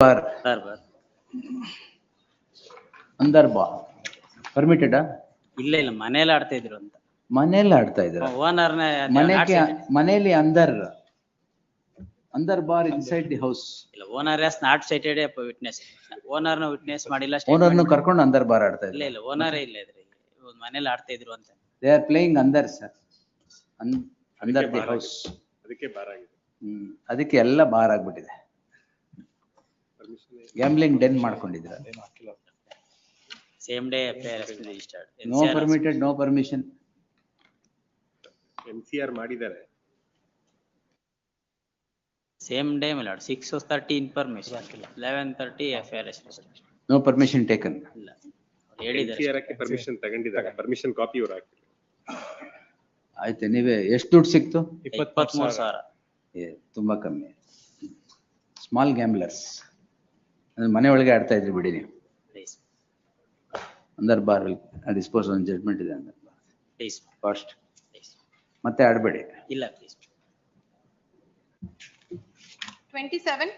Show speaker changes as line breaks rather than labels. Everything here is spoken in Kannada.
ಬಾರ್
ಬರ್
ಅಂದರ್ ಬಾ ಪರ್ಮಿಟೆಡ್
ಇಲ್ಲ ಮನೇಲಿ ಆಡ್ತಾ ಇದ್ರು ಅಂತ.
ಮನೆಯಲ್ಲಿ ಆಡ್ತಾ ಇದ್ರ
ಓನರ್
ಮನೆಯಲ್ಲಿ ಅಂದರ್ ಬಾರ್ ಇನ್ಸೈಡ್ ದಿ ಹೌಸ್.
ಇಲ್ಲ owner as not sighted witness. Owner ನ ವಿಟ್ನೆಸ್ ಮಾಡಿಲ್ಲ.
ಓನರ್ನು ಕರ್ಕೊಂಡು ಅಂದರ್ ಬಾರ್ ಆಡ್ತಾ ಇದ್ರು.
ಇಲ್ಲ ಓನರೇ ಇಲ್ಲ ಇದ್ರಿ ಮನೇಲಿ ಆಡ್ತಾ ಇದ್ರು ಅಂತ.
They are playing under sir under the house.
ಅದಕ್ಕೆ ಬಾರ್ ಆಗಿದೆ.
ಅದಕ್ಕೆ ಎಲ್ಲ ಬಾರ್ ಆಗ್ಬಿಟ್ಟಿದೆ. ಗ್ಯಾಮ್ಲಿಂಗ್ ಡೆನ್ ಮಾಡ್ಕೊಂಡಿದ್ರ.
Same day FIR registered.
No permitted, no permission.
NCR ಮಾಡಿದ್ದಾರೆ.
Same day my lord 6:30 information 11:30 FIR registered.
No permission taken.
ಇಲ್ಲ ಹೇಳಿದ್ದಾರೆ.
NCR ಕ್ಕೆ ಪರ್ಮಿಷನ್ ತಗೊಂಡಿದ್ದಾರೆ. ಪರ್ಮಿಷನ್ ಕಾಪಿ ಇವರು ಹಾಕಿಲ್ಲ.
ಆಯ್ತು, ನೀವೇ ಎಷ್ಟು ದುಡ್ಡು ಸಿಕ್ತು?
23,000.
ತುಂಬಾ ಕಮ್ಮಿ. ಸ್ಮಾಲ್ ಗ್ಯಾಮ್ಲರ್ಸ್ ಮನೆ ಒಳಗೆ ಆಡ್ತಾ ಇದ್ರಿ ಬಿಡಿ ನೀವು.
ಪ್ಲೀಸ್
ಅಂದರ್ ಬಾರ್ ಡಿಸ್ಪೋಸ್ ಆನ್ ಜಡ್ಜ್ಮೆಂಟ್ ಇದೆ. ಅಂದರ್ ಬಾರ್
ಪ್ಲೀಸ್
ಫಾಸ್ಟ್ ಮತ್ತೆ ಆಡಬೇಡಿ.
ಇಲ್ಲ ಪ್ಲೀಸ್.
27